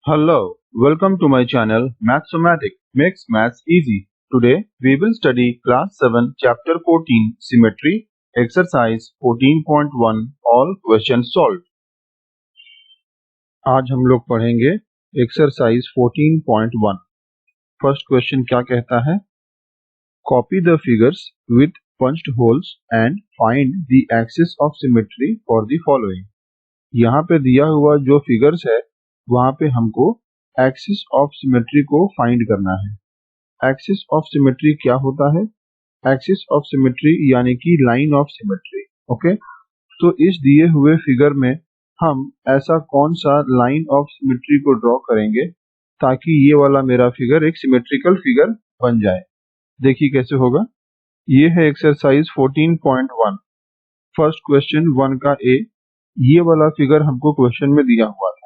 Hello, welcome to my channel Mathsomatic makes maths easy. Today we will study class 7 chapter 14 symmetry exercise 14.1 all questions solved. आज हम लोग पढ़ेंगे exercise 14.1. First question क्या कहता है? Copy the figures with punched holes and find the axis of symmetry for the following. यहाँ पे दिया हुआ जो फिगर्स है वहां पे हमको एक्सिस ऑफ सिमेट्री को फाइंड करना है। एक्सिस ऑफ सिमेट्री क्या होता है? एक्सिस ऑफ सिमेट्री यानी कि लाइन ऑफ सिमेट्री। ओके, तो इस दिए हुए फिगर में हम ऐसा कौन सा लाइन ऑफ सिमेट्री को ड्रॉ करेंगे ताकि ये वाला मेरा फिगर एक सिमेट्रिकल फिगर बन जाए। देखिए कैसे होगा। ये है एक्सरसाइज 14.1। फर्स्ट क्वेश्चन 1 का ए, ये वाला फिगर हमको क्वेश्चन में दिया हुआ था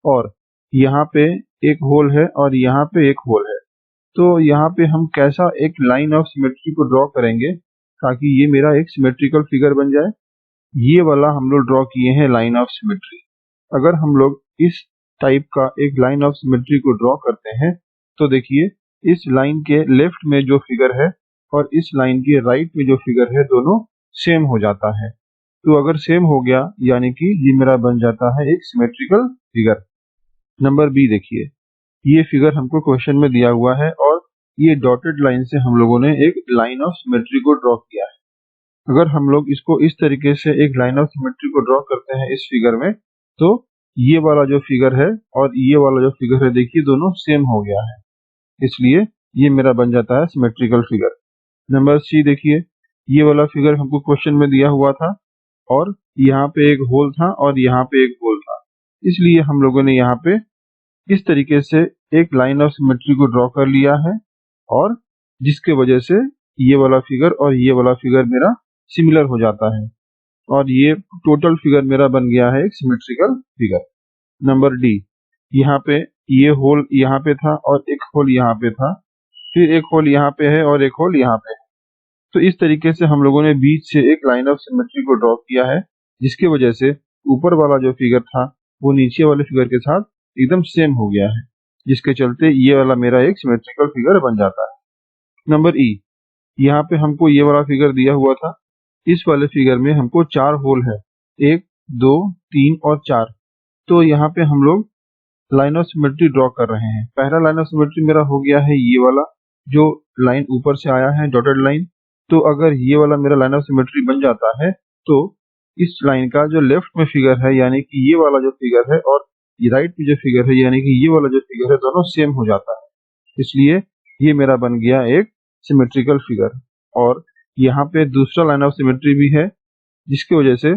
और यहाँ पे एक होल है और यहाँ पे एक होल है। तो यहाँ पे हम कैसा एक लाइन ऑफ सिमेट्री को ड्रॉ करेंगे ताकि ये मेरा एक सिमेट्रिकल फिगर बन जाए। ये वाला हम लोग ड्रॉ किए हैं लाइन ऑफ सिमेट्री। अगर हम लोग इस टाइप का एक लाइन ऑफ सिमेट्री को ड्रॉ करते हैं तो देखिए इस लाइन के लेफ्ट में जो फिगर है और इस लाइन के राइट में जो फिगर है दोनों सेम हो जाता है। तो अगर सेम हो गया यानी कि ये मेरा बन जाता है एक सिमेट्रिकल फिगर। नंबर बी देखिए, ये फिगर हमको क्वेश्चन में दिया हुआ है और ये डॉटेड लाइन से हम लोगों ने एक लाइन ऑफ सिमेट्री को ड्रॉ किया है। अगर हम लोग इसको इस तरीके से एक लाइन ऑफ सिमेट्री को ड्रॉ करते हैं इस फिगर में तो ये वाला जो फिगर है और ये वाला जो फिगर है देखिए दोनों सेम हो गया है, इसलिए ये मेरा बन जाता है सिमेट्रिकल फिगर। नंबर सी देखिए, ये वाला फिगर हमको क्वेश्चन में दिया हुआ था और यहाँ पे एक होल था और यहाँ पे एक होल था, इसलिए हम लोगों ने यहाँ पे इस तरीके से एक लाइन ऑफ सिमेट्री को ड्रॉ कर लिया है और जिसके वजह से ये वाला फिगर और ये वाला फिगर मेरा सिमिलर हो जाता है और ये टोटल फिगर मेरा बन गया है एक सिमेट्रिकल फिगर। नंबर डी, यहाँ पे ये होल यहाँ पे था और एक होल यहाँ पे था, फिर एक होल यहाँ पे है और एक होल यहाँ पे है। तो इस तरीके से हम लोगों ने बीच से एक लाइन ऑफ सिमेट्री को ड्रॉ किया है जिसकी वजह से ऊपर वाला जो फिगर था वो नीचे वाले फिगर के साथ एकदम सेम हो गया है, जिसके चलते ये वाला मेरा एक सिमेट्रिकल फिगर बन जाता है। नंबर ई, यहाँ पे हमको ये वाला फिगर दिया हुआ था। इस वाले फिगर में हमको 4 होल है, 1 2 3 और 4। तो यहाँ पे हम लोग लाइन ऑफ सिमेट्री ड्रॉ कर रहे हैं। पहला लाइन ऑफ सिमेट्री मेरा हो गया है ये वाला जो लाइन ऊपर से आया है डॉटेड लाइन। तो अगर ये वाला मेरा लाइन ऑफ सिमेट्री बन जाता है तो इस लाइन का जो लेफ्ट में फिगर है यानी कि ये वाला जो फिगर है और ये राइट में जो फिगर है यानी कि ये वाला जो फिगर है दोनों सेम हो जाता है, इसलिए ये मेरा बन गया एक सिमेट्रिकल फिगर। और यहाँ पे दूसरा लाइन ऑफ सिमेट्री भी है जिसकी वजह से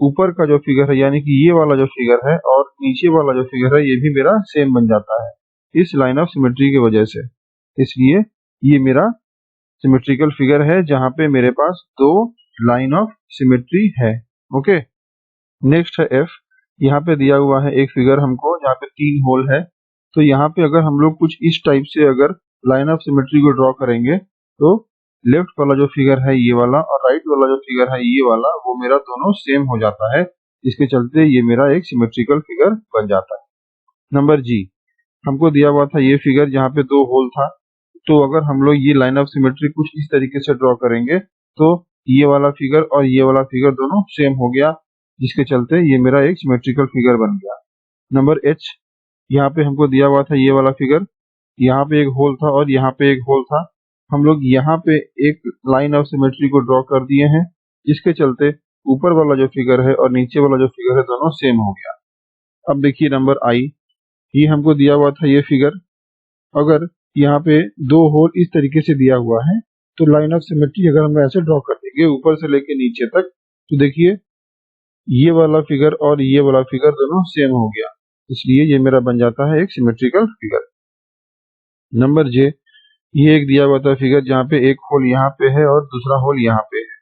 ऊपर का जो फिगर है यानी कि ये वाला जो फिगर है और नीचे वाला जो फिगर है ये भी मेरा सेम बन जाता है इस लाइन ऑफ सिमेट्री की वजह से, इसलिए ये मेरा सिमेट्रिकल फिगर है जहाँ पे मेरे पास 2 लाइन ऑफ सिमेट्री है। ओके, नेक्स्ट है एफ। यहाँ पे दिया हुआ है एक फिगर हमको जहाँ पे 3 होल है। तो यहाँ पे अगर हम लोग कुछ इस टाइप से अगर लाइन ऑफ सिमेट्री को ड्रॉ करेंगे तो लेफ्ट वाला जो फिगर है ये वाला और राइट वाला जो फिगर है ये वाला वो मेरा दोनों सेम हो जाता है, इसके चलते ये मेरा एक सिमेट्रिकल फिगर बन जाता है। नंबर जी, हमको दिया हुआ था ये फिगर जहाँ पे 2 होल था। तो अगर हम लोग ये लाइन ऑफ सिमेट्री कुछ इस तरीके से ड्रॉ करेंगे तो ये वाला फिगर और ये वाला फिगर दोनों सेम हो गया, जिसके चलते ये मेरा एक सिमेट्रिकल फिगर बन गया। नंबर एच, यहाँ पे हमको दिया हुआ था ये वाला फिगर, यहाँ पे एक होल था और यहाँ पे एक होल था। हम लोग यहाँ पे एक लाइन ऑफ सिमेट्री को ड्रॉ कर दिए हैं जिसके चलते ऊपर वाला जो फिगर है और नीचे वाला जो फिगर है दोनों सेम हो गया। अब देखिए नंबर आई, ये हमको दिया हुआ था ये फिगर। अगर यहाँ पे 2 होल इस तरीके से दिया हुआ है तो लाइन ऑफ सिमेट्री अगर हम ऐसे ड्रॉ कर देंगे ऊपर से लेके नीचे तक तो देखिए ये वाला फिगर और ये वाला फिगर दोनों सेम हो गया, इसलिए ये मेरा बन जाता है एक सिमेट्रिकल फिगर। नंबर जे, ये एक दिया हुआ था फिगर जहाँ पे एक होल यहाँ पे है और दूसरा होल यहाँ पे है।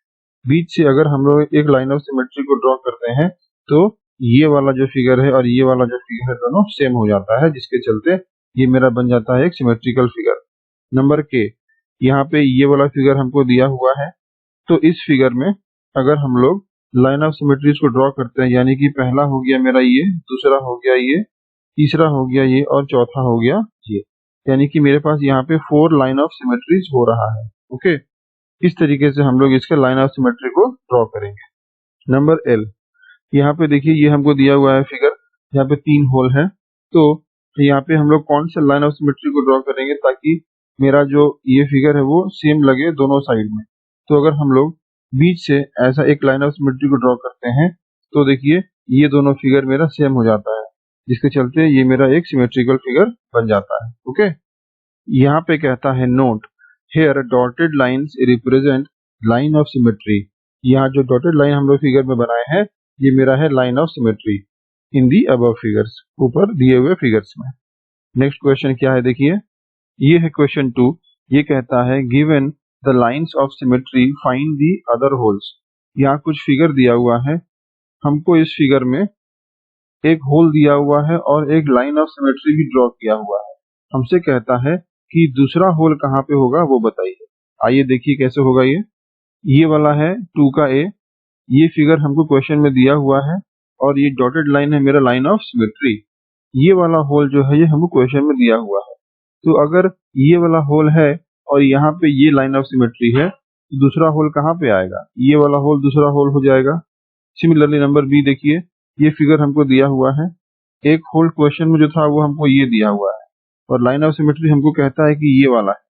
बीच से अगर हम लोग एक लाइन ऑफ सिमेट्री को ड्रॉ करते हैं तो ये वाला जो फिगर है और ये वाला जो फिगर है दोनों सेम हो जाता है, जिसके चलते ये मेरा बन जाता है एक सिमेट्रिकल फिगर। नंबर के, यहाँ पे ये वाला फिगर हमको दिया हुआ है। तो इस फिगर में अगर हम लोग लाइन ऑफ सिमेट्रीज को ड्रॉ करते हैं यानी कि पहला हो गया मेरा ये, दूसरा हो गया ये, तीसरा हो गया ये और चौथा हो गया ये, यानी कि मेरे पास यहाँ पे 4 लाइन ऑफ सिमेट्रीज हो रहा है। ओके, इस तरीके से हम लोग इसके लाइन ऑफ सिमेट्री को ड्रॉ करेंगे। नंबर एल, यहाँ पे देखिए ये हमको दिया हुआ है फिगर, यहाँ पे 3 होल है, तो यहाँ पे हम लोग कौन से लाइन ऑफ सिमेट्री को ड्रॉ करेंगे ताकि मेरा जो ये फिगर है वो सेम लगे दोनों साइड में। तो अगर हम लोग बीच से ऐसा एक लाइन ऑफ सिमेट्री को ड्रॉ करते हैं तो देखिए ये दोनों फिगर मेरा सेम हो जाता है, जिसके चलते ये मेरा एक सिमेट्रिकल फिगर बन जाता है। ओके, यहाँ पे कहता है note here dotted lines represent line of symmetry. यहाँ जो डॉटेड लाइन हम लोग फिगर में बनाए हैं ये मेरा है line of symmetry in the above figures, ऊपर दिए हुए फिगर्स में। नेक्स्ट क्वेश्चन क्या है देखिए, ये है क्वेश्चन 2। ये कहता है given the lines of symmetry find the other holes. यहाँ कुछ फिगर दिया हुआ है, हमको इस फिगर में एक होल दिया हुआ है और एक लाइन ऑफ सिमेट्री भी ड्रॉ किया हुआ है। हमसे कहता है कि दूसरा होल कहाँ पे होगा वो बताइए। आइए देखिए कैसे होगा। ये वाला है 2 का ए, ये फिगर हमको क्वेश्चन में दिया हुआ है और ये डॉटेड लाइन है मेरा लाइन ऑफ सिमेट्री। ये वाला होल जो है ये हमको क्वेश्चन में दिया हुआ है, तो अगर ये वाला होल है और यहाँ पे ये लाइन ऑफ सिमेट्री है तो दूसरा होल कहाँ पे आएगा, ये वाला होल दूसरा होल हो जाएगा। सिमिलरली नंबर बी देखिए, ये फिगर हमको दिया हुआ है, एक होल क्वेश्चन में जो था वो हमको ये दिया हुआ है और लाइन ऑफ सिमेट्री हमको कहता है कि ये वाला है,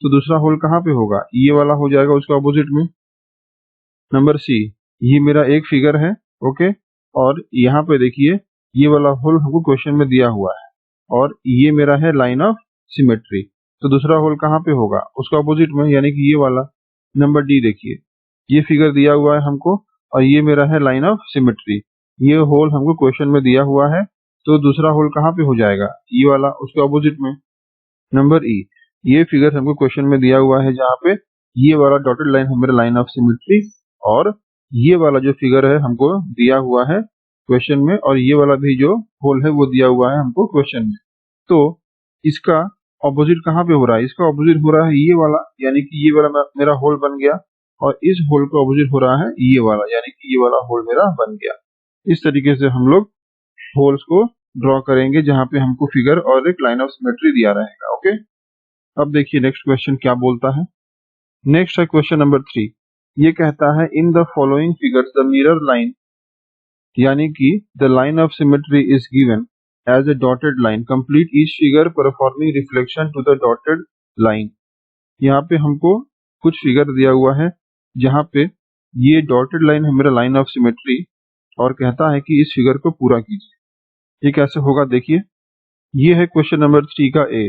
तो दूसरा होल कहाँ पे होगा, ये वाला हो जाएगा उसका अपोजिट में। नंबर सी, ये मेरा एक फिगर है। ओके, और यहाँ पे देखिए ये वाला होल हमको क्वेश्चन में दिया हुआ है और ये मेरा है लाइन ऑफ सिमेट्री, तो दूसरा होल कहाँ पे होगा, उसका अपोजिट में, यानी कि ये वाला। नंबर डी देखिए, ये फिगर दिया हुआ है हमको और ये मेरा है लाइन ऑफ सिमेट्री, ये होल हमको क्वेश्चन में दिया हुआ है, तो दूसरा होल कहाँ पे हो जाएगा, ये वाला, उसके अपोजिट में। नंबर ई, ये फिगर हमको क्वेश्चन में दिया हुआ है जहाँ पे ये वाला डॉटेड लाइन है मेरा लाइन ऑफ सिमेट्री और ये वाला जो फिगर है हमको दिया हुआ है क्वेश्चन में और ये वाला भी जो होल है वो दिया हुआ है हमको क्वेश्चन में। तो इसका ऑपोजिट कहाँ पे हो रहा है, इसका ऑपोजिट हो रहा है ये वाला, यानी कि ये वाला मेरा होल बन गया और इस होल का ऑपोजिट हो रहा है ये वाला, यानी कि ये वाला होल मेरा बन गया। इस तरीके से हम लोग होल्स को ड्रॉ करेंगे जहाँ पे हमको फिगर और एक लाइन ऑफ सिमेट्री दिया रहेगा। ओके, अब देखिए नेक्स्ट क्वेश्चन क्या बोलता है। नेक्स्ट है क्वेश्चन नंबर 3। ये कहता है in the following figures the mirror line, यानी कि the line of symmetry is given as a dotted line, complete each figure performing reflection to the dotted line. यहाँ पे हमको कुछ फिगर दिया हुआ है जहाँ पे ये डॉटेड लाइन है मेरा लाइन ऑफ सिमेट्री और कहता है कि इस फिगर को पूरा कीजिए। ये कैसे होगा देखिए, ये है क्वेश्चन नंबर 3 का ए।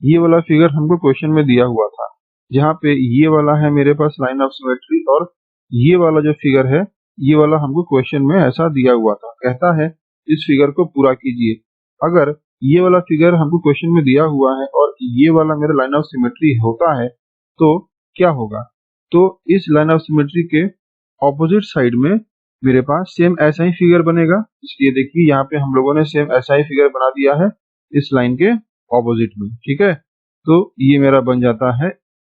ये वाला फिगर हमको क्वेश्चन में दिया हुआ था जहाँ पे ये वाला है मेरे पास लाइन ऑफ सिमेट्री और ये वाला जो फिगर है ये वाला हमको क्वेश्चन में ऐसा दिया हुआ था, कहता है इस फिगर को पूरा कीजिए। अगर ये वाला फिगर हमको क्वेश्चन में दिया हुआ है और ये वाला मेरा लाइन ऑफ सिमेट्री होता है तो क्या होगा, तो इस लाइन ऑफ सिमेट्री के ऑपोजिट साइड में मेरे पास सेम ऐसा ही फिगर बनेगा। इसलिए देखिए यहाँ पे हम लोगों ने सेम ऐसा ही फिगर बना दिया है इस लाइन के ऑपोजिट में। ठीक है, तो ये मेरा बन जाता है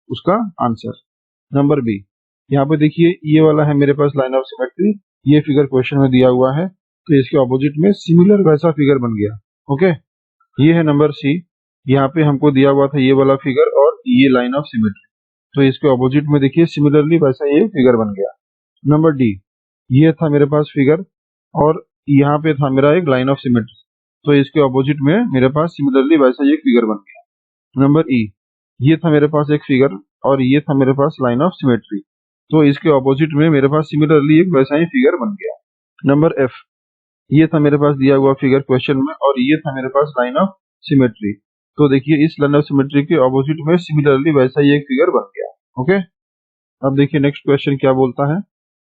उसका आंसर। नंबर बी, यहाँ पे देखिए ये वाला है मेरे पास लाइन ऑफ सिमेट्री, ये फिगर क्वेश्चन में दिया हुआ है तो इसके ऑपोजिट में सिमिलर वैसा फिगर बन गया। ओके, ये है नंबर सी, यहाँ पे हमको दिया हुआ था ये वाला फिगर और ये लाइन ऑफ सिमेट्री, तो इसके ऑपोजिट में देखिए सिमिलरली वैसा ये फिगर बन गया। नंबर डी, ये था मेरे पास फिगर और यहाँ पे था मेरा एक लाइन ऑफ सिमेट्री, तो इसके ऑपोजिट में मेरे पास सिमिलरली वैसा ये फिगर बन गया। नंबर ई, ये था मेरे पास एक फिगर और ये था मेरे पास लाइन ऑफ सिमेट्री, तो इसके ऑपोजिट में मेरे पास सिमिलरली एक वैसा ही फिगर बन गया। नंबर एफ, ये था मेरे पास दिया हुआ फिगर क्वेश्चन में और ये था मेरे पास लाइन ऑफ सिमेट्री, तो देखिए इस लाइन ऑफ सिमेट्री के ऑपोजिट में सिमिलरली वैसा ही एक फिगर बन गया। ओके, अब देखिए नेक्स्ट क्वेश्चन क्या बोलता है।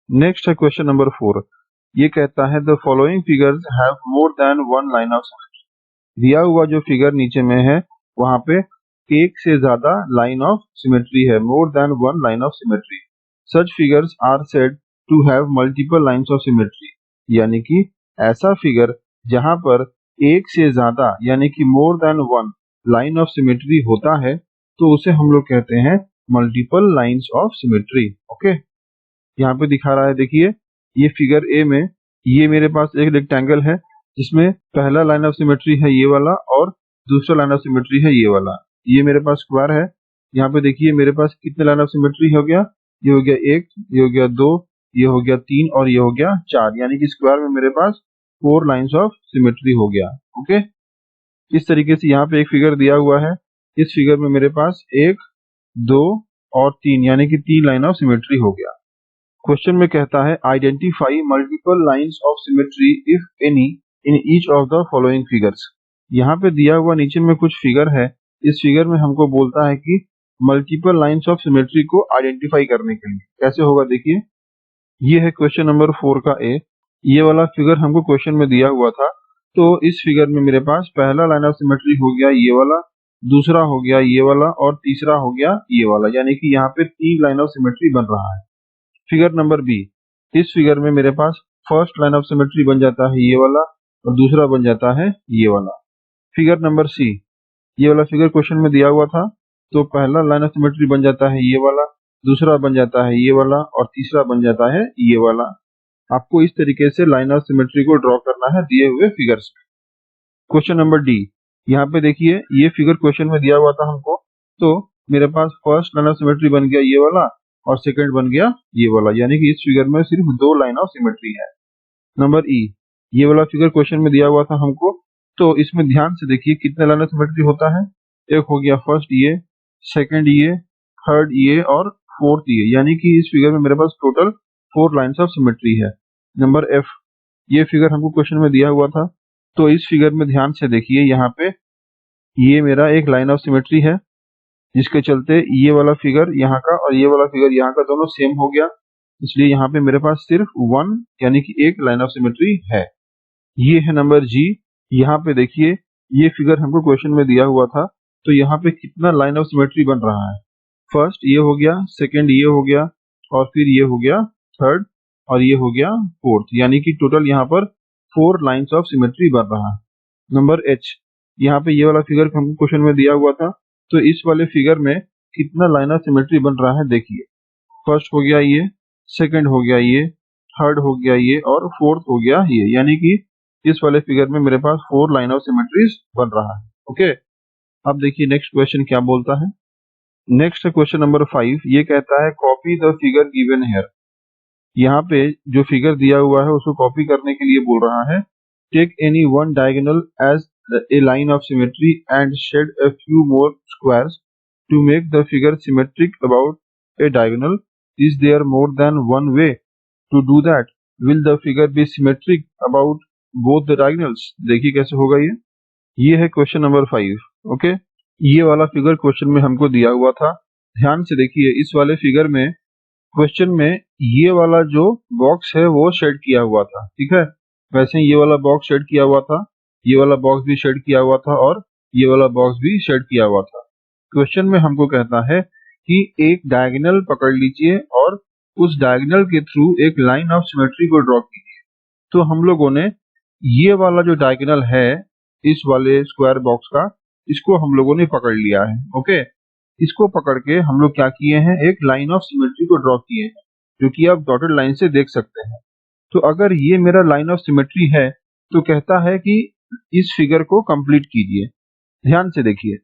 नेक्स्ट है क्वेश्चन नंबर 4। ये कहता है the following figures have more than one line of symmetry. दिया हुआ जो फिगर नीचे में है वहां पे एक से ज्यादा लाइन ऑफ सिमेट्री है, more than one line of symmetry. Such figures are said to have multiple lines of symmetry, यानी कि ऐसा फिगर जहां पर एक से ज्यादा यानी कि मोर than one line of symmetry होता है तो उसे हम लोग कहते हैं multiple lines of symmetry. Okay, यहाँ पे दिखा रहा है देखिए, ये फिगर ए में ये मेरे पास एक रेक्टेंगल है जिसमें पहला लाइन ऑफ सिमेट्री है ये वाला और दूसरा लाइन ऑफ सिमेट्री है ये वाला। ये मेरे पास स्क्वायर है। यहाँ पे देखिए मेरे पास कितने लाइन ऑफ सिमेट्री हो गया, ये हो गया 1, ये हो गया 2, ये हो गया 3 और ये हो गया 4, यानी कि स्क्वायर में मेरे पास 4 लाइन्स ऑफ सिमेट्री हो गया। ओके, इस तरीके से यहाँ पे एक फिगर दिया हुआ है। इस फिगर में मेरे पास 1, 2 और 3 यानी कि 3 लाइन ऑफ सिमेट्री हो गया। क्वेश्चन में कहता है identify multiple lines of symmetry if any in each of the following figures. यहाँ पे दिया हुआ नीचे में कुछ फिगर है। इस फिगर में हमको बोलता है कि मल्टीपल लाइंस ऑफ सिमेट्री को आइडेंटिफाई करने के लिए कैसे होगा। देखिए ये है क्वेश्चन नंबर 4 का ए। ये वाला फिगर हमको क्वेश्चन में दिया हुआ था। तो इस फिगर में मेरे पास पहला लाइन ऑफ सिमेट्री हो गया ये वाला, दूसरा हो गया ये वाला और तीसरा हो गया ये वाला, यानी कि यहाँ पे 3 लाइन ऑफ सिमेट्री बन रहा है। फिगर नंबर बी, इस फिगर में मेरे पास फर्स्ट लाइन ऑफ सिमेट्री बन जाता है ये वाला और दूसरा बन जाता है ये वाला। फिगर नंबर सी, ये वाला फिगर क्वेश्चन में दिया हुआ था। तो पहला लाइन ऑफ सिमेट्री बन जाता है ये वाला, दूसरा बन जाता है ये वाला और तीसरा बन जाता है ये वाला। आपको इस तरीके से लाइन ऑफ सिमेट्री को ड्रॉ करना है दिए हुए फिगर्स में। क्वेश्चन नंबर डी, यहाँ पे देखिए ये फिगर क्वेश्चन में दिया हुआ था हमको। तो मेरे पास फर्स्ट लाइन ऑफ सिमेट्री बन गया ये वाला और सेकंड बन गया ये वाला, यानी कि इस फिगर में सिर्फ 2 लाइन ऑफ सिमेट्री है। नंबर ई, ये वाला फिगर क्वेश्चन में दिया हुआ था हमको। तो इसमें ध्यान से देखिए कितने लाइन ऑफ सिमेट्री होता है। एक हो गया फर्स्ट ये, सेकंड ये, थर्ड ये और फोर्थ ये, यानी कि इस फिगर में मेरे पास टोटल 4 लाइन्स ऑफ सिमेट्री है। नंबर एफ, ये फिगर हमको क्वेश्चन में दिया हुआ था। तो इस फिगर में ध्यान से देखिए यहाँ पे ये मेरा एक लाइन ऑफ सिमेट्री है, जिसके चलते ये वाला फिगर यहाँ का और ये वाला फिगर यहाँ का दोनों सेम हो गया, इसलिए यहाँ पे मेरे पास सिर्फ 1 यानी कि एक लाइन ऑफ सिमेट्री है। ये है नंबर जी। यहाँ पे देखिए ये फिगर हमको क्वेश्चन में दिया हुआ था। तो यहाँ पे कितना लाइन ऑफ सिमेट्री बन रहा है। फर्स्ट ये हो गया, सेकंड ये हो गया और फिर ये हो गया थर्ड और ये हो गया फोर्थ, यानी कि टोटल यहाँ पर 4 लाइन्स ऑफ सिमेट्री बन रहा है। नंबर एच, यहाँ पे ये वाला फिगर हमको क्वेश्चन में दिया हुआ था। तो इस वाले फिगर में कितना लाइन ऑफ सिमेट्री बन रहा है देखिए। फर्स्ट हो गया ये, सेकंड हो गया ये, थर्ड हो गया ये और फोर्थ हो गया ये, यानी कि इस वाले फिगर में मेरे पास 4 लाइन ऑफ सिमेट्रीज बन रहा है। ओके, अब देखिए नेक्स्ट क्वेश्चन क्या बोलता है। नेक्स्ट क्वेश्चन नंबर 5, ये कहता है copy the figure given here. यहाँ पे जो फिगर दिया हुआ है उसको कॉपी करने के लिए बोल रहा है। Take any one diagonal as a line of symmetry and shed a few more squares to make the figure symmetric about a diagonal. Is there more than one way to do that? Will the figure be symmetric about both the diagonals? देखिए कैसे होगा ये है question number 5। Okay, ये वाला figure question में हमको दिया हुआ था। ध्यान से देखिए इस वाले फिगर में क्वेश्चन में ये वाला जो बॉक्स है वो शेड किया हुआ था, ठीक है। वैसे ही ये वाला बॉक्स शेड किया हुआ था, ये वाला बॉक्स भी शेड किया हुआ था और ये वाला बॉक्स भी शेड किया हुआ था। क्वेश्चन में हमको कहता है कि एक डायगोनल पकड़ लीजिए और उस डायगोनल के थ्रू एक लाइन ऑफ सिमेट्री को ड्रॉ कीजिए। तो हम लोगों ने ये वाला जो डायगोनल है इस वाले स्क्वायर बॉक्स का, इसको हम लोगों ने पकड़ लिया है। ओके, इसको पकड़ के हम लोग क्या किए हैं, एक लाइन ऑफ सिमेट्री को ड्रॉ किए हैं, जो कि आप डॉटेड लाइन से देख सकते हैं। तो अगर ये मेरा लाइन ऑफ सिमेट्री है तो कहता है कि इस फिगर को कंप्लीट कीजिए। ध्यान से देखिए,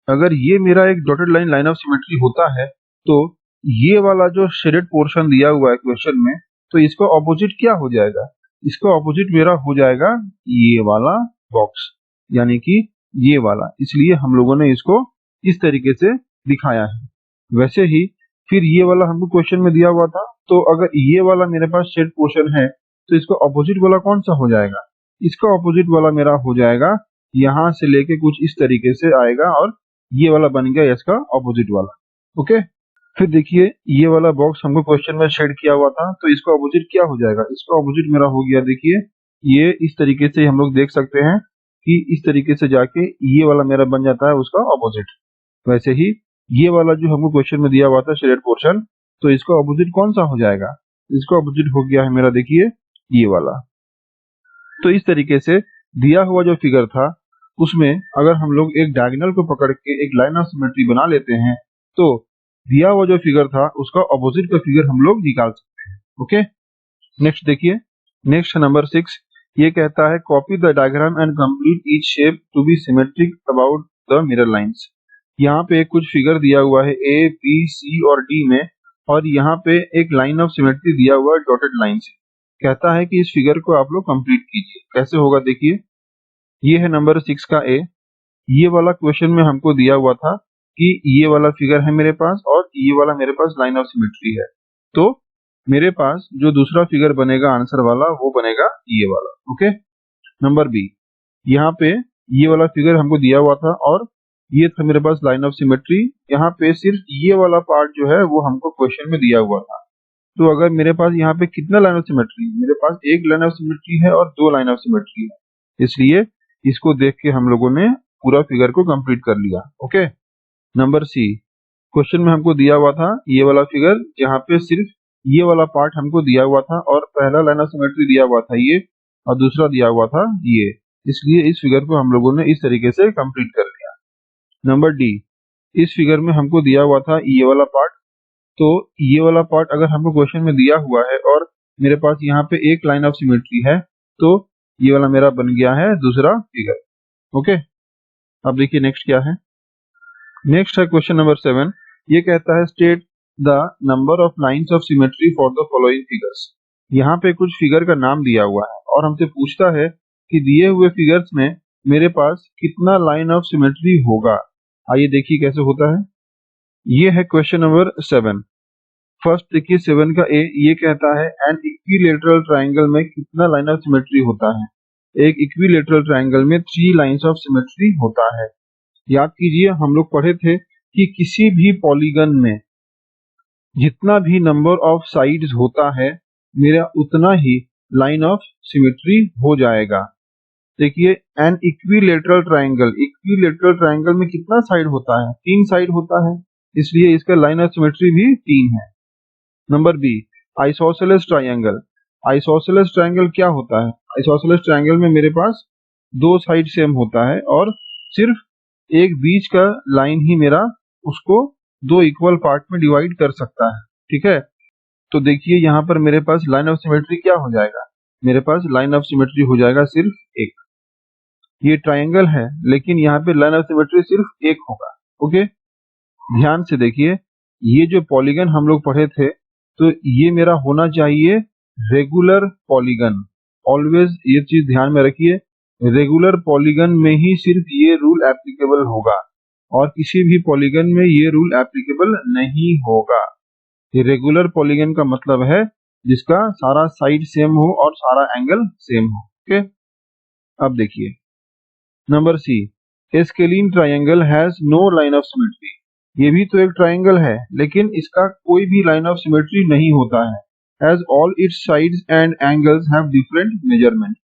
अगर ये मेरा एक डॉटेड लाइन ऑफ सिमेट्री होता है तो ये वाला जो शेडेड पोर्शन दिया हुआ है क्वेश्चन में, तो इसका ऑपोजिट क्या हो जाएगा, इसका ऑपोजिट मेरा हो जाएगा ये वाला बॉक्स, यानी कि ये वाला। इसलिए हम लोगों ने इसको इस तरीके से दिखाया है। वैसे ही फिर ये वाला हमको क्वेश्चन में दिया हुआ था। तो अगर ये वाला मेरे पास शेड पोर्शन है तो इसका ऑपोजिट वाला कौन सा हो जाएगा, इसका ऑपोजिट वाला मेरा हो जाएगा यहाँ से लेके कुछ इस तरीके से आएगा और ये वाला बन गया इसका ऑपोजिट वाला। ओके, फिर देखिए ये वाला बॉक्स हमको क्वेश्चन में शेड किया हुआ था, तो इसका ऑपोजिट क्या हो जाएगा, इसका ऑपोजिट मेरा हो गया, देखिए ये इस तरीके से हम लोग देख सकते हैं कि इस तरीके से जाके ये वाला मेरा बन जाता है उसका ऑपोजिट। वैसे ही ये वाला जो हमको क्वेश्चन में दिया हुआ था शेडेड पोर्शन, तो इसका ऑपोजिट कौन सा हो जाएगा, इसका ऑपोजिट हो गया है मेरा देखिए ये वाला। तो इस तरीके से दिया हुआ जो फिगर था उसमें अगर हम लोग एक डायगोनल को पकड़ के एक लाइन ऑफ सिमेट्री बना लेते हैं तो दिया हुआ जो फिगर था उसका ऑपोजिट का फिगर हम लोग निकाल सकते हैं। ओके, नेक्स्ट देखिए, नेक्स्ट नंबर 6, ये कहता है copy the diagram and complete each shape to be symmetric about the mirror lines. यहाँ पे कुछ फिगर दिया हुआ है ए बी सी और डी में, और यहाँ पे एक लाइन ऑफ सिमेट्री दिया हुआ है डॉटेड लाइन से। कहता है कि इस फिगर को आप लोग कंप्लीट कीजिए। कैसे होगा देखिए, ये है नंबर 6 का ए। ये वाला क्वेश्चन में हमको दिया हुआ था कि ये वाला फिगर है मेरे पास और ये वाला मेरे पास लाइन ऑफ सिमेट्री है, तो मेरे पास जो दूसरा फिगर बनेगा आंसर वाला वो बनेगा ये वाला। ओके, नंबर बी, यहाँ पे ये वाला फिगर हमको दिया हुआ था और ये था मेरे पास लाइन ऑफ सिमेट्री। यहाँ पे सिर्फ ये वाला पार्ट जो है वो हमको क्वेश्चन में दिया हुआ था। तो अगर मेरे पास यहाँ पे कितना लाइन ऑफ सिमेट्री, मेरे पास एक लाइन ऑफ सिमेट्री है और दो लाइन ऑफ सिमेट्री है, इसलिए इसको देख के हम लोगों ने पूरा फिगर को कंप्लीट कर लिया। ओके, नंबर सी, क्वेश्चन में हमको दिया हुआ था ये वाला फिगर जहाँ पे सिर्फ ये वाला पार्ट हमको दिया हुआ था और पहला लाइन ऑफ सिमेट्री दिया हुआ था ये और दूसरा दिया हुआ था ये, इसलिए इस फिगर को हम लोगों ने इस तरीके से कंप्लीट कर लिया। नंबर डी, इस फिगर में हमको दिया हुआ था ये वाला पार्ट, तो ये वाला पार्ट अगर हमको क्वेश्चन में दिया हुआ है और मेरे पास यहाँ पे एक लाइन ऑफ सिमेट्री है, तो ये वाला मेरा बन गया है दूसरा फिगर। ओके, अब देखिए नेक्स्ट क्या है। नेक्स्ट है क्वेश्चन नंबर 7। ये कहता है state the number of lines of symmetry for the following figures. यहाँ पे कुछ फिगर का नाम दिया हुआ है और हमसे पूछता है कि दिए हुए फिगर्स में मेरे पास कितना लाइन ऑफ सिमेट्री होगा। आइए देखिए कैसे होता है। ये है क्वेश्चन नंबर 7। फर्स्ट देखिए 7 का ए, ये कहता है एन इक्विलेटरल ट्राइंगल में कितना लाइन ऑफ सिमेट्री होता है। एक इक्विलेटरल ट्राइंगल में 3 लाइंस ऑफ सिमेट्री होता है। याद कीजिए हम लोग पढ़े थे कि किसी भी पॉलीगन में जितना भी नंबर ऑफ साइड्स होता है मेरा उतना ही लाइन ऑफ सिमेट्री हो जाएगा। देखिए एन इक्विलेटरल ट्राइंगल में कितना साइड होता है, 3 साइड होता है, इसलिए इसका लाइन ऑफ सिमेट्री भी 3 है। नंबर बी, आइसोसेलेस ट्राइंगल क्या होता है। आइसोसेलेस ट्राइंगल में मेरे पास 2 साइड सेम होता है और सिर्फ एक बीच का लाइन ही मेरा उसको 2 इक्वल पार्ट में डिवाइड कर सकता है। ठीक है, तो देखिए यहाँ पर मेरे पास लाइन ऑफ सिमेट्री क्या हो जाएगा, मेरे पास लाइन ऑफ सिमेट्री हो जाएगा सिर्फ एक। ये ट्राइंगल है लेकिन यहाँ पे लाइन ऑफ सिमेट्री सिर्फ एक होगा। ओके, ध्यान से देखिए, ये जो पॉलीगन हम लोग पढ़े थे तो ये मेरा होना चाहिए रेगुलर पॉलीगन। ऑलवेज ये चीज ध्यान में रखिए, रेगुलर पॉलीगन में ही सिर्फ ये रूल एप्लीकेबल होगा और किसी भी पॉलीगन में ये रूल एप्लीकेबल नहीं होगा। ये रेगुलर पॉलीगन का मतलब है जिसका सारा साइड सेम हो और सारा एंगल सेम हो। ओके, अब देखिए number C, a scalene triangle has no line of symmetry. ये भी तो एक ट्राइंगल है लेकिन इसका कोई भी लाइन ऑफ सिमेट्री नहीं होता है। As all its sides and angles have different measurement,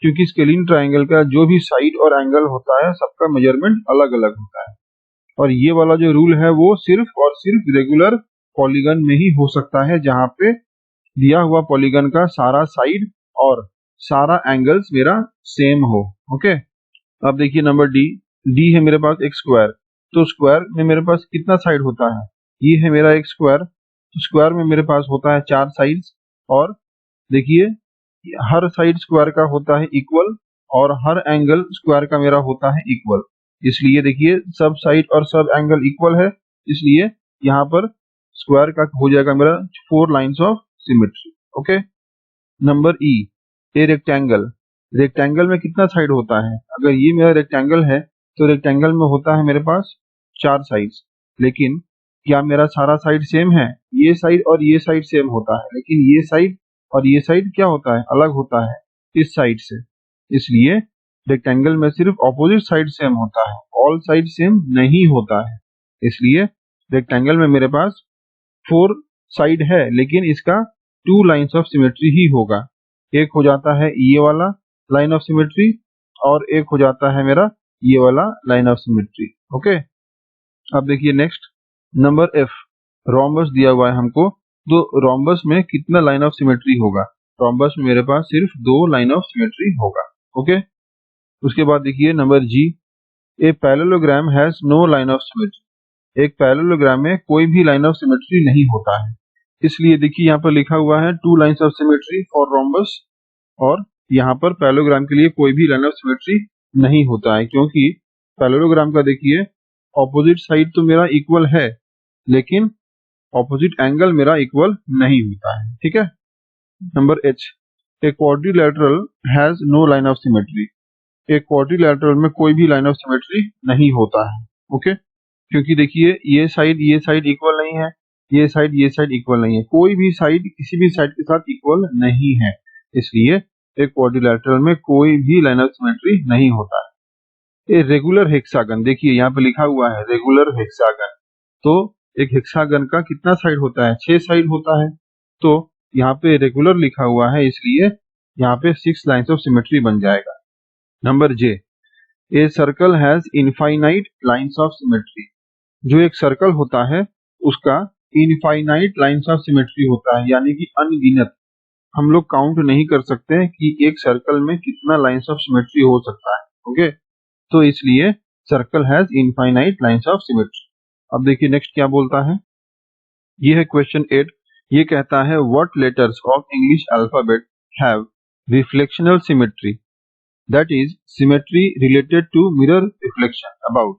क्योंकि स्केलीन ट्राइंगल का जो भी साइड और एंगल होता है सबका मेजरमेंट अलग अलग होता है और ये वाला जो रूल है वो सिर्फ और सिर्फ रेगुलर पॉलीगन में ही हो सकता है जहां पे दिया हुआ पॉलीगन का सारा साइड और सारा एंगल्स मेरा सेम हो। ओके, अब देखिए नंबर डी है मेरे पास एक स्क्वायर, तो स्क्वायर में मेरे पास कितना साइड होता है, ये है मेरा एक स्क्वायर, तो स्क्वायर में मेरे पास होता है 4 साइड्स और देखिए हर साइड स्क्वायर का होता है इक्वल और हर एंगल स्क्वायर का मेरा होता है इक्वल, इसलिए देखिए सब साइड और सब एंगल इक्वल है, इसलिए यहाँ पर स्क्वायर का हो जाएगा मेरा 4 lines of symmetry. Okay, number E, a rectangle में कितना साइड होता है। अगर ये मेरा रेक्टेंगल है तो रेक्टेंगल में होता है मेरे पास 4 साइड्स, लेकिन क्या मेरा सारा साइड सेम है, ये साइड और ये साइड सेम होता है, लेकिन ये साइड और ये साइड क्या होता है, अलग होता है इस साइड से, इसलिए रेक्टेंगल में सिर्फ ऑपोजिट साइड सेम होता है, ऑल साइड सेम नहीं होता है, इसलिए रेक्टेंगल में मेरे पास 4 साइड है लेकिन इसका 2 लाइंस ऑफ सिमेट्री ही होगा। एक हो जाता है ये वाला लाइन ऑफ सिमेट्री और एक हो जाता है मेरा ये वाला लाइन ऑफ सिमेट्री। ओके, अब देखिए नेक्स्ट नंबर एफ, रोम्बस दिया हुआ है हमको, तो रोम्बस में कितना लाइन ऑफ सिमेट्री होगा। रोम्बस में मेरे पास सिर्फ 2 लाइन ऑफ सिमेट्री होगा। ओके, उसके बाद देखिए number G, a parallelogram has no line of symmetry. एक पैरेललोग्राम में कोई भी लाइन ऑफ सिमेट्री नहीं होता है, इसलिए देखिए यहाँ पर लिखा हुआ है 2 lines of symmetry for rhombus और यहाँ पर पैरेललोग्राम के लिए कोई भी लाइन ऑफ सिमेट्री नहीं होता है, क्योंकि पैरेललोग्राम का देखिए ऑपोजिट साइड तो मेरा इक्वल है, लेकिन ऑपोजिट एंगल मेरा इक्वल नहीं होता है। ठीक है। Number H, a quadrilateral has no line of symmetry. एक क्वाड्रिलैटरल में कोई भी लाइन ऑफ सिमेट्री नहीं होता है। ओके, क्योंकि देखिए ये साइड इक्वल नहीं है, ये साइड इक्वल नहीं है, कोई भी साइड किसी भी साइड के साथ इक्वल नहीं है, इसलिए एक क्वाड्रिलैटरल में कोई भी लाइन ऑफ सिमेट्री नहीं होता है। ए रेगुलर हेक्सागन, देखिए यहाँ पे लिखा हुआ है रेगुलर हेक्सागन, तो एक हेक्सागन का कितना साइड होता है? 6 साइड होता है, तो यहाँ पे रेगुलर लिखा हुआ है, इसलिए यहाँ पे 6 लाइन्स ऑफ सिमेट्री बन जाएगा। Number J, a circle has infinite lines of symmetry. जो एक सर्कल होता है उसका इनफाइनाइट लाइन्स ऑफ सिमेट्री होता है, यानी कि अनगिनत, हम लोग काउंट नहीं कर सकते कि एक सर्कल में कितना लाइन्स ऑफ सिमेट्री हो सकता है। ओके, तो इसलिए circle has infinite lines of symmetry. अब देखिए नेक्स्ट क्या बोलता है, ये है क्वेश्चन 8। ये कहता है what letters of English alphabet have reflectional symmetry, that is symmetry related to mirror reflection about.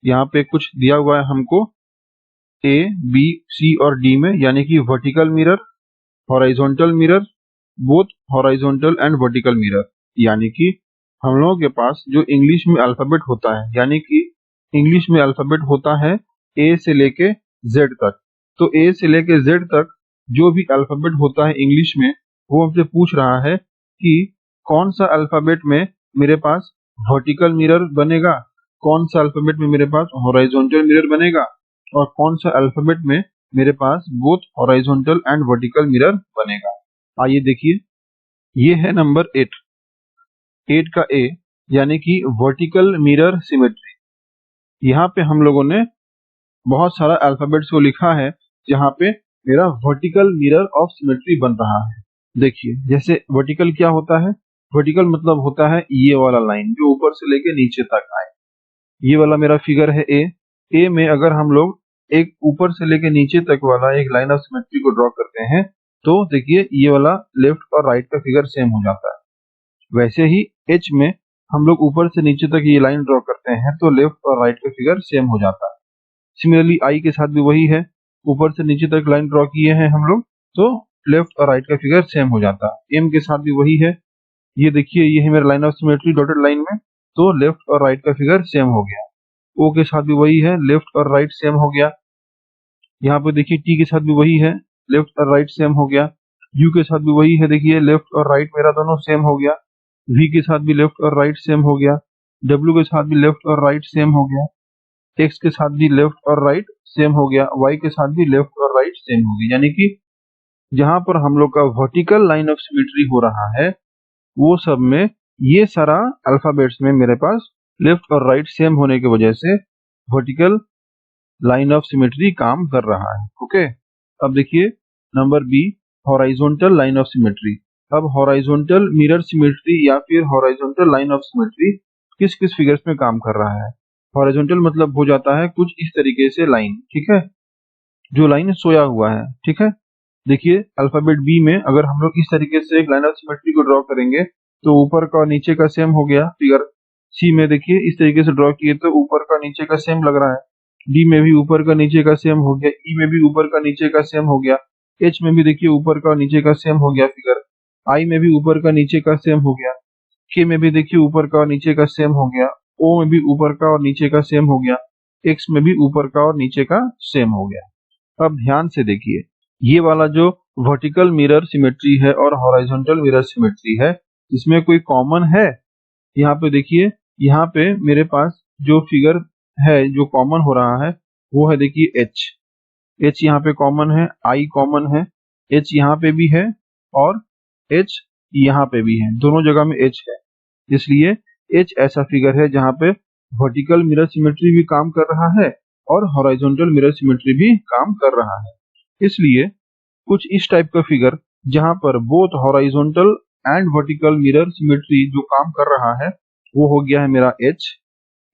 यहाँ पे कुछ दिया हुआ है हमको ए, बी, सी और डी में, यानी कि vertical mirror, horizontal mirror, both horizontal and vertical mirror. यानी कि हम लोगों के पास जो इंग्लिश में अल्फाबेट होता है, यानी कि इंग्लिश में अल्फाबेट होता है ए से लेके जेड तक, तो ए से लेके जेड तक जो भी अल्फाबेट होता है इंग्लिश में, वो हमसे पूछ रहा है कि कौन सा अल्फाबेट में मेरे पास वर्टिकल मिरर बनेगा, कौन सा अल्फाबेट में मेरे पास हॉराइजॉन्टल मिरर बनेगा, और कौन सा अल्फाबेट में मेरे पास both horizontal and vertical mirror बनेगा। आइए देखिए, ये है नंबर 8 का ए, यानी कि वर्टिकल मिरर सिमेट्री। यहाँ पे हम लोगों ने बहुत सारा अल्फाबेट्स को लिखा है जहाँ पे मेरा वर्टिकल मिरर ऑफ सिमेट्री बन रहा है। देखिए, जैसे वर्टिकल क्या होता है? वर्टिकल मतलब होता है ये वाला लाइन जो ऊपर से लेके नीचे तक आए। ये वाला मेरा फिगर है ए में अगर हम लोग एक ऊपर से लेके नीचे तक वाला एक लाइन ऑफ सिमेट्री को ड्रॉ करते हैं, तो देखिए ये वाला लेफ्ट और राइट का फिगर सेम हो जाता है। वैसे ही एच में हम लोग ऊपर से नीचे तक ये लाइन ड्रॉ करते हैं, तो लेफ्ट और राइट का फिगर सेम हो जाता है। सिमिलरली आई के साथ भी वही है, ऊपर से नीचे तक लाइन ड्रॉ किए हैं हम लोग, तो लेफ्ट और राइट का फिगर सेम हो जाता है। एम के साथ भी वही है, ये देखिए ये है मेरा line of symmetry dotted line में, तो लेफ्ट और राइट का फिगर सेम हो गया। ओ के साथ भी वही है, लेफ्ट और राइट सेम हो गया। यहाँ पे देखिए टी के साथ भी वही है, लेफ्ट और राइट सेम हो गया। यू के साथ भी वही है, देखिए लेफ्ट और राइट मेरा दोनों सेम हो गया। वी के साथ भी लेफ्ट और राइट सेम हो गया। डब्ल्यू के साथ भी लेफ्ट और राइट सेम हो गया। एक्स के साथ भी लेफ्ट और राइट सेम हो गया। वाई के साथ भी लेफ्ट और राइट सेम हो गया। यानी कि जहां पर हम लोग का वर्टिकल लाइन ऑफ सिमेट्री हो रहा है, वो सब में ये सारा अल्फाबेट्स में मेरे पास लेफ्ट और राइट सेम होने की वजह से वर्टिकल लाइन ऑफ सिमेट्री काम कर रहा है। ओके, अब देखिए number B, horizontal line of symmetry. अब हॉराइजॉन्टल मिरर सिमेट्री या फिर हॉराइजॉन्टल लाइन ऑफ सिमेट्री किस किस फिगर्स में काम कर रहा है? हॉरिजॉन्टल मतलब हो जाता है कुछ इस तरीके से लाइन, ठीक है, जो लाइन सोया हुआ है। ठीक है, देखिए अल्फाबेट बी में अगर हम लोग इस तरीके से एक लाइन ऑफ सिमेट्री को ड्रॉ करेंगे तो ऊपर का और नीचे का सेम हो गया फिगर। सी में देखिए इस तरीके से ड्रॉ किए तो ऊपर का नीचे का सेम लग रहा है। डी में भी ऊपर का नीचे का सेम हो गया। ई में भी ऊपर का नीचे का सेम हो गया। एच में भी देखिए ऊपर का और नीचे का सेम हो गया फिगर। आई में भी ऊपर का नीचे का सेम हो गया। के में भी देखिए ऊपर का और नीचे का सेम हो गया। ओ में भी ऊपर का और नीचे का सेम हो गया। एक्स में भी ऊपर का और नीचे का सेम हो गया। अब ध्यान से देखिए, ये वाला जो वर्टिकल मिरर सिमेट्री है और हॉरिजॉन्टल मिरर सिमेट्री है, इसमें कोई कॉमन है? यहाँ पे देखिए, यहाँ पे मेरे पास जो फिगर है जो कॉमन हो रहा है वो है देखिए एच यहाँ पे कॉमन है, आई कॉमन है, एच यहाँ पे भी है और एच यहाँ पे भी है, दोनों जगह में एच है। इसलिए एच ऐसा फिगर है जहाँ पे वर्टिकल मिरर सिमेट्री भी काम कर रहा है और हॉरिजॉन्टल मिरर सिमेट्री भी काम कर रहा है। इसलिए कुछ इस टाइप का फिगर जहां पर both horizontal and vertical mirror symmetry जो काम कर रहा है वो हो गया है मेरा एच।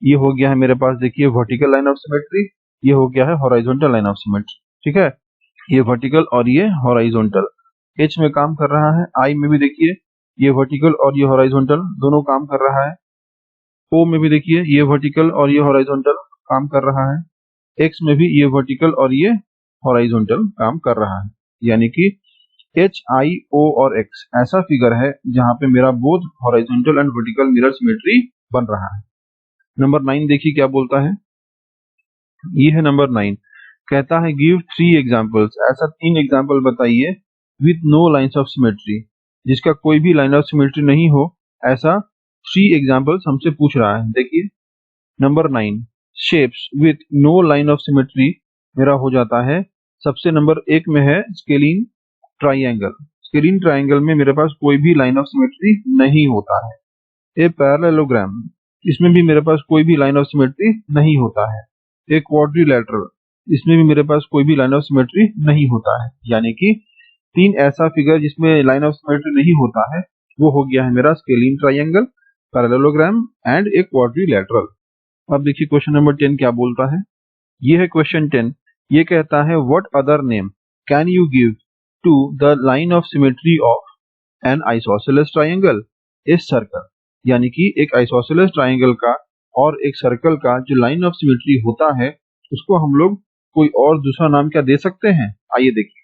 ये हो गया है मेरे पास देखिए वर्टिकल लाइन ऑफ सिमेट्री, ये हो गया है हॉरिजॉन्टल लाइन ऑफ सिमेट्री। ठीक है, ये वर्टिकल और ये हॉरिजॉन्टल एच में काम कर रहा है। आई में भी देखिए ये वर्टिकल और ये हॉरिजॉन्टल दोनों काम कर रहा है। ओ में भी देखिए ये वर्टिकल और ये हॉरिजॉन्टल काम कर रहा है। एक्स में भी ये वर्टिकल और ये हॉरिजॉन्टल काम कर रहा है। यानी कि एच आई ओ और एक्स ऐसा फिगर है जहां पे मेरा both horizontal and vertical mirror symmetry बन रहा है। नंबर 9 देखिए क्या बोलता है। ये है नंबर 9, कहता है गिव 3 एग्जांपल्स, ऐसा 3 एग्जांपल बताइए with no lines of symmetry, जिसका कोई भी लाइन ऑफ सिमेट्री नहीं हो, ऐसा 3 एग्जांपल्स हमसे पूछ रहा है। देखिए number 9 shapes with no line of symmetry मेरा हो जाता है, सबसे नंबर 1 में है स्केलिन ट्राइंगल। स्केलिन ट्राइंगल में मेरे पास कोई भी लाइन ऑफ सिमेट्री नहीं होता है। ए पैरेललोग्राम, इसमें भी मेरे पास कोई भी लाइन ऑफ सिमेट्री नहीं होता है। एक क्वाड्रिलैटरल, इसमें भी मेरे पास कोई भी लाइन ऑफ सिमेट्री नहीं होता है। यानी कि 3 ऐसा फिगर जिसमें लाइन ऑफ सिमेट्री नहीं होता है वो हो गया है मेरा स्केलिन ट्राइंगल, पैरेललोग्राम एंड एक क्वाड्रिलैटरल। अब देखिए क्वेश्चन नंबर 10 क्या बोलता है। ये है क्वेश्चन 10, ये कहता है what other name can you give to the line of symmetry of an isosceles triangle a circle. यानी कि एक आइसोसेलेस ट्राइंगल का और एक सर्कल का जो लाइन ऑफ सिमेट्री होता है उसको हम लोग कोई और दूसरा नाम क्या दे सकते हैं। आइए देखिए,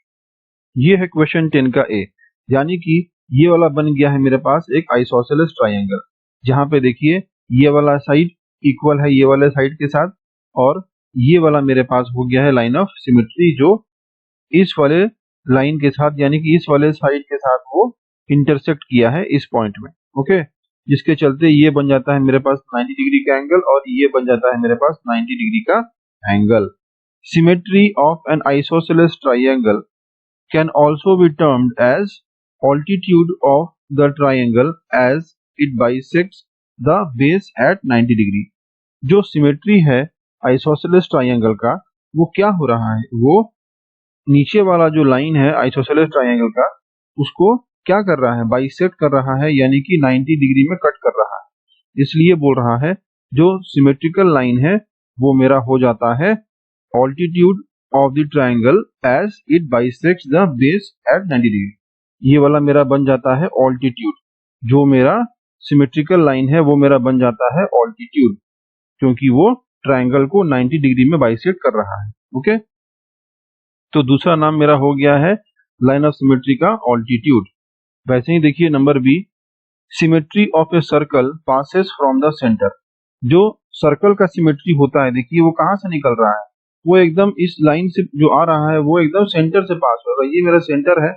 ये है क्वेश्चन 10 का ए। यानी कि ये वाला बन गया है मेरे पास एक आइसोसेलेस ट्राइंगल, जहां पे देखिए ये वाला साइड इक्वल है ये वाले साइड के साथ, और ये वाला मेरे पास हो गया है लाइन ऑफ सिमेट्री जो इस वाले लाइन के साथ यानी कि इस वाले साइड के साथ वो इंटरसेक्ट किया है इस पॉइंट में। ओके, जिसके चलते ये बन जाता है मेरे पास 90 डिग्री का एंगल और ये बन जाता है मेरे पास 90 डिग्री का angle. Symmetry of an isosceles triangle can also be termed as altitude of the triangle as it bisects the base at 90 degree. जो सिमेट्री है आइसोसेलेस ट्राइंगल का वो क्या हो रहा है, वो नीचे वाला जो लाइन है आइसोसेलेस ट्राइंगल का उसको क्या कर रहा है, बाइसेक्ट कर रहा है, यानी कि 90 डिग्री में कट कर रहा है। इसलिए बोल रहा है जो सिमेट्रिकल लाइन है वो मेरा हो जाता है altitude of the triangle as it bisects the base at 90 degree. ये वाला मेरा बन जाता है ऑल्टीट्यूड, जो मेरा सिमेट्रिकल लाइन है वो मेरा बन जाता है ऑल्टीट्यूड, क्योंकि वो ट्राइंगल को 90 डिग्री में बाइसेक्ट कर रहा है। ओके, तो दूसरा नाम मेरा हो गया है लाइन ऑफ सिमेट्री का ऑल्टीट्यूड। वैसे ही देखिए number B, symmetry of a circle passes from the centre. जो सर्कल का सिमेट्री होता है देखिए वो कहां से निकल रहा है, वो एकदम इस लाइन से जो आ रहा है वो एकदम सेंटर से पास होगा। ये मेरा सेंटर है,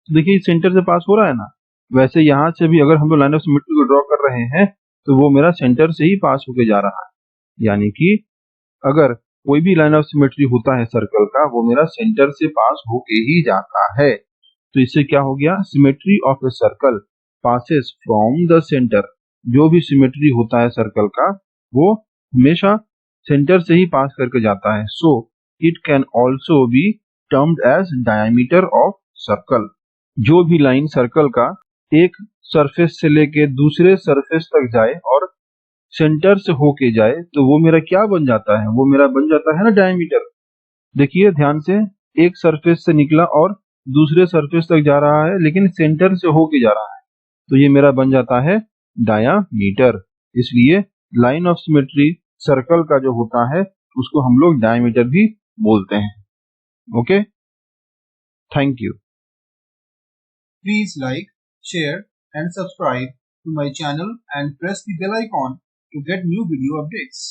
तो देखिए सेंटर से पास हो रहा है ना। वैसे यहाँ से भी अगर हम लोग लाइन ऑफ सिमेट्री को ड्रॉ कर रहे हैं तो वो मेरा सेंटर से ही पास होके जा रहा है। यानी कि अगर कोई भी लाइन ऑफ सिमेट्री होता है सर्कल का वो मेरा सेंटर से पास होके ही जाता है। तो इससे क्या हो गया, symmetry of a circle passes from the centre. जो भी सिमेट्री होता है सर्कल का वो हमेशा सेंटर से ही पास करके जाता है। So it can also be termed as diameter of circle. जो भी लाइन सर्कल का एक सरफेस से लेके दूसरे सरफेस तक जाए और सेंटर से होके जाए तो वो मेरा क्या बन जाता है, वो मेरा बन जाता है ना डायमीटर। देखिए ध्यान से, एक सरफेस से निकला और दूसरे सरफेस तक जा रहा है लेकिन सेंटर से होके जा रहा है, तो ये मेरा बन जाता है डायामीटर। इसलिए लाइन ऑफ सिमेट्री सर्कल का जो होता है उसको हम लोग डायमीटर भी बोलते हैं। Okay, thank you. Please like, share and subscribe to my channel and press the bell icon to get new video updates.